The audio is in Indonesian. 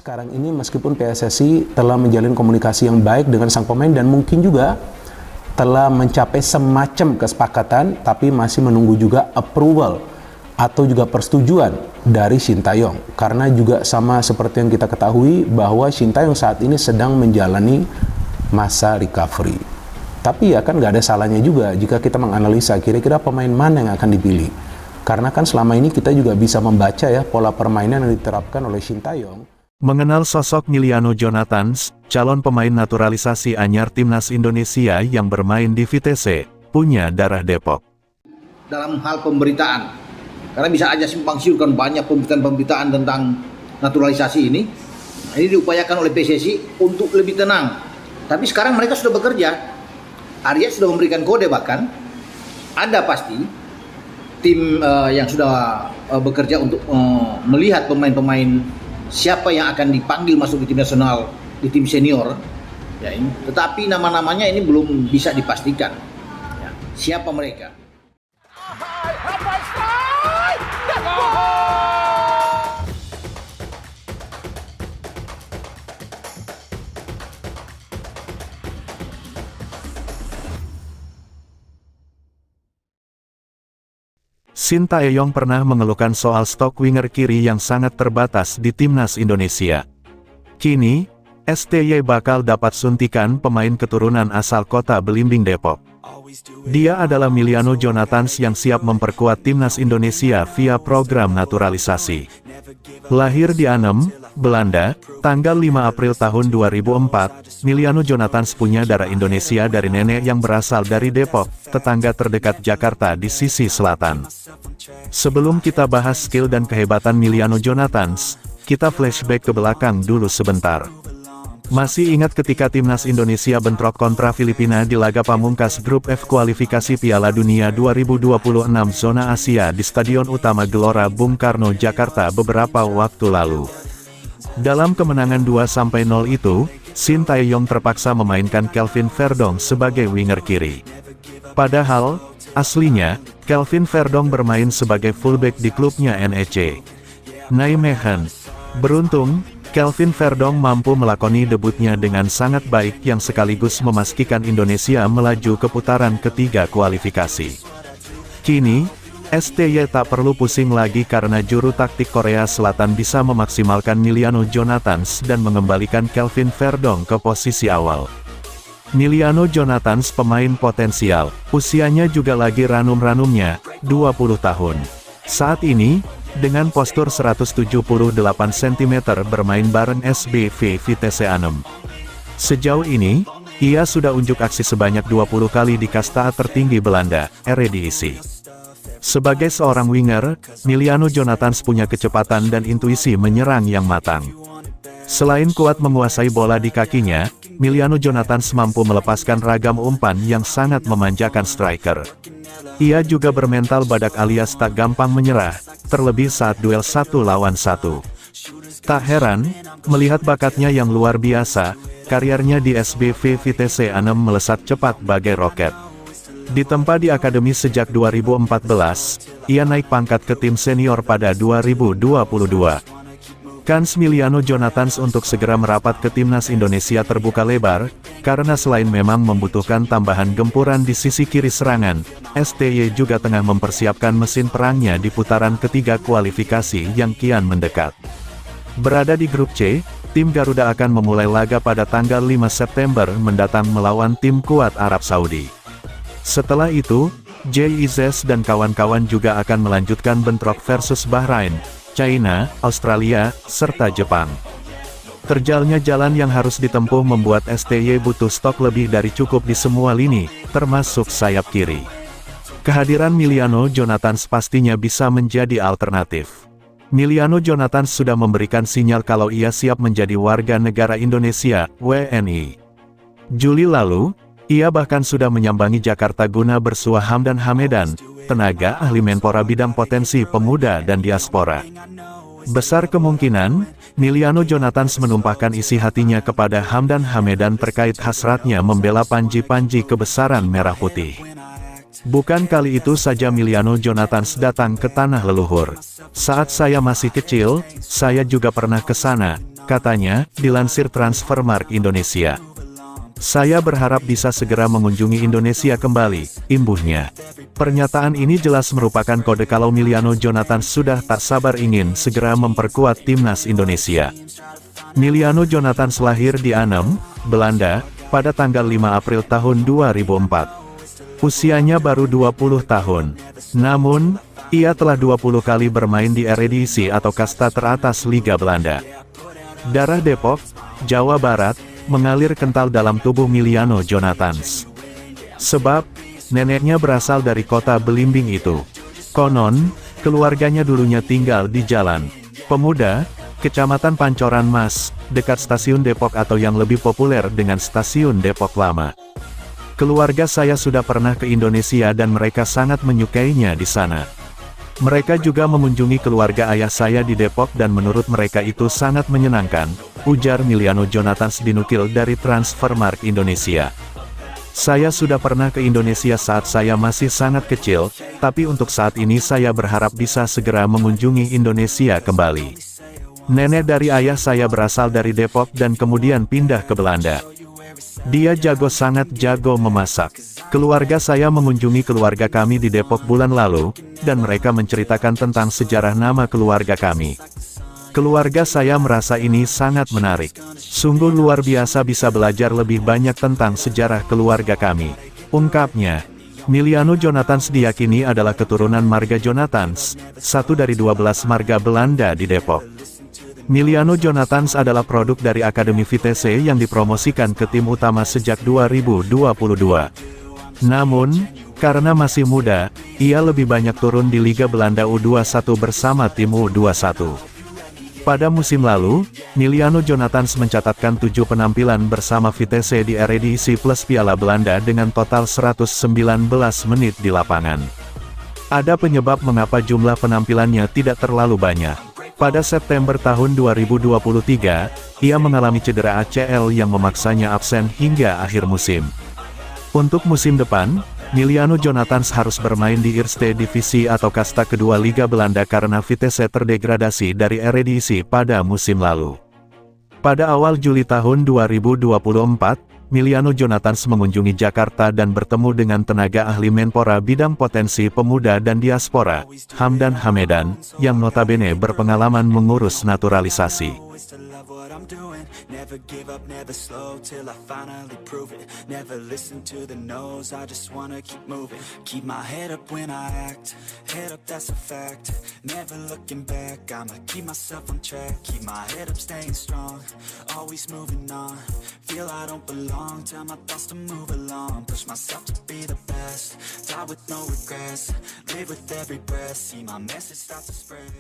sekarang ini meskipun PSSI telah menjalin komunikasi yang baik dengan sang pemain dan mungkin juga telah mencapai semacam kesepakatan, tapi masih menunggu juga approval atau juga persetujuan dari Shin Tae-yong. Karena juga sama seperti yang kita ketahui bahwa Shin Tae-yong saat ini sedang menjalani masa recovery. Tapi ya kan nggak ada salahnya juga jika kita menganalisa kira-kira pemain mana yang akan dipilih. Karena kan selama ini kita juga bisa membaca ya pola permainan yang diterapkan oleh Shin Tae-yong. Mengenal sosok Miliano Jonathans, calon pemain naturalisasi anyar timnas Indonesia yang bermain di Vitesse, punya darah Depok. Dalam hal pemberitaan, karena bisa aja simpang siur kan banyak pemberitaan tentang naturalisasi ini. Ini diupayakan oleh PSSI untuk lebih tenang. Tapi sekarang mereka sudah bekerja. Arya sudah memberikan kode, bahkan ada pasti tim yang sudah bekerja untuk melihat pemain-pemain siapa yang akan dipanggil masuk di tim nasional, di tim senior, ya ini. Tetapi nama-namanya ini belum bisa dipastikan. Ya, siapa mereka? Shin Tae-yong pernah mengeluhkan soal stok winger kiri yang sangat terbatas di timnas Indonesia. Kini, STY bakal dapat suntikan pemain keturunan asal kota Belimbing Depok. Dia adalah Miliano Jonathans yang siap memperkuat timnas Indonesia via program naturalisasi. Lahir di Arnhem, Belanda, tanggal 5 April tahun 2004, Miliano Jonathans punya darah Indonesia dari nenek yang berasal dari Depok, tetangga terdekat Jakarta di sisi selatan. Sebelum kita bahas skill dan kehebatan Miliano Jonathans, kita flashback ke belakang dulu sebentar. Masih ingat ketika timnas Indonesia bentrok kontra Filipina di laga pamungkas grup F kualifikasi Piala Dunia 2026 zona Asia di Stadion Utama Gelora Bung Karno, Jakarta beberapa waktu lalu. Dalam kemenangan 2-0 itu, Shin Tae-yong terpaksa memainkan Kelvin Verdong sebagai winger kiri. Padahal, aslinya, Kelvin Verdong bermain sebagai fullback di klubnya NEC Nijmegen. Beruntung, Kelvin Verdong mampu melakoni debutnya dengan sangat baik yang sekaligus memastikan Indonesia melaju ke putaran ketiga kualifikasi. Kini, STY tak perlu pusing lagi karena juru taktik Korea Selatan bisa memaksimalkan Miliano Jonathans dan mengembalikan Kelvin Verdong ke posisi awal. Miliano Jonathans pemain potensial, usianya juga lagi ranum-ranumnya, 20 tahun. Saat ini, dengan postur 178 cm bermain bareng SBV Vitesse Arnhem. Sejauh ini, ia sudah unjuk aksi sebanyak 20 kali di kasta tertinggi Belanda, Eredivisie. Sebagai seorang winger, Miliano Jonathans punya kecepatan dan intuisi menyerang yang matang. Selain kuat menguasai bola di kakinya, Miliano Jonathans mampu melepaskan ragam umpan yang sangat memanjakan striker. Ia juga bermental badak alias tak gampang menyerah, terlebih saat duel 1 lawan 1. Tak heran, melihat bakatnya yang luar biasa, karirnya di SBV Vitesse Arnhem melesat cepat bagai roket. Ditempa di akademi sejak 2014, ia naik pangkat ke tim senior pada 2022. Kans Miliano Jonathans untuk segera merapat ke timnas Indonesia terbuka lebar, karena selain memang membutuhkan tambahan gempuran di sisi kiri serangan, STY juga tengah mempersiapkan mesin perangnya di putaran ketiga kualifikasi yang kian mendekat. Berada di grup C, tim Garuda akan memulai laga pada tanggal 5 September mendatang melawan tim kuat Arab Saudi. Setelah itu, JIZS dan kawan-kawan juga akan melanjutkan bentrok versus Bahrain, China, Australia, serta Jepang. Terjalnya jalan yang harus ditempuh membuat STY butuh stok lebih dari cukup di semua lini, termasuk sayap kiri. Kehadiran Miliano Jonathans pastinya bisa menjadi alternatif. Miliano Jonathans sudah memberikan sinyal kalau ia siap menjadi warga negara Indonesia, WNI. Juli lalu, ia bahkan sudah menyambangi Jakarta guna bersuah Hamdan Hamedan, tenaga ahli Menpora bidang potensi pemuda dan diaspora. Besar kemungkinan, Miliano Jonathans menumpahkan isi hatinya kepada Hamdan Hamedan terkait hasratnya membela panji-panji kebesaran merah putih. Bukan kali itu saja Emiliano Jonathans datang ke tanah leluhur. Saat saya masih kecil, saya juga pernah ke sana, katanya, dilansir Transfermarkt Indonesia. Saya berharap bisa segera mengunjungi Indonesia kembali, imbuhnya. Pernyataan ini jelas merupakan kode kalau Emiliano Jonathans sudah tak sabar ingin segera memperkuat timnas Indonesia. Emiliano Jonathans lahir di Arnhem, Belanda, pada tanggal 5 April tahun 2004. Usianya baru 20 tahun. Namun, ia telah 20 kali bermain di Eredivisie atau kasta teratas Liga Belanda. Darah Depok, Jawa Barat, mengalir kental dalam tubuh Emiliano Jonathans. Sebab, neneknya berasal dari kota belimbing itu. Konon, keluarganya dulunya tinggal di Jalan Pemuda, Kecamatan Pancoran Mas, dekat Stasiun Depok atau yang lebih populer dengan Stasiun Depok Lama. Keluarga saya sudah pernah ke Indonesia dan mereka sangat menyukainya di sana. Mereka juga mengunjungi keluarga ayah saya di Depok dan menurut mereka itu sangat menyenangkan, ujar Emiliano Jonathans dinukil dari Transfermarkt Indonesia. Saya sudah pernah ke Indonesia saat saya masih sangat kecil, tapi untuk saat ini saya berharap bisa segera mengunjungi Indonesia kembali. Nenek dari ayah saya berasal dari Depok dan kemudian pindah ke Belanda. Dia sangat jago memasak. Keluarga saya mengunjungi keluarga kami di Depok bulan lalu, dan mereka menceritakan tentang sejarah nama keluarga kami. Keluarga saya merasa ini sangat menarik. Sungguh luar biasa bisa belajar lebih banyak tentang sejarah keluarga kami, ungkapnya. Emiliano Jonathans diyakini adalah keturunan marga Jonathans, satu dari 12 marga Belanda di Depok. Emiliano Jonathans adalah produk dari Akademi Vitesse yang dipromosikan ke tim utama sejak 2022. Namun, karena masih muda, ia lebih banyak turun di Liga Belanda U21 bersama tim U21. Pada musim lalu, Emiliano Jonathans mencatatkan 7 penampilan bersama Vitesse di Eredivisie plus Piala Belanda dengan total 119 menit di lapangan. Ada penyebab mengapa jumlah penampilannya tidak terlalu banyak. Pada September tahun 2023, ia mengalami cedera ACL yang memaksanya absen hingga akhir musim. Untuk musim depan, Emiliano Jonathans harus bermain di Eerste Divisie atau kasta kedua Liga Belanda karena Vitesse terdegradasi dari Eredivisie pada musim lalu. Pada awal Juli tahun 2024, Emiliano Jonathans mengunjungi Jakarta dan bertemu dengan tenaga ahli Menpora bidang potensi pemuda dan diaspora, Hamdan Hamedan, yang notabene berpengalaman mengurus naturalisasi. Never give up, never slow till I finally prove it. Never listen to the no's, I just wanna keep moving. Keep my head up when I act, head up that's a fact. Never looking back, I'ma keep myself on track. Keep my head up staying strong, always moving on. Feel I don't belong, tell my thoughts to move along. Push myself to be the best, die with no regrets. Live with every breath, see my message start to spread.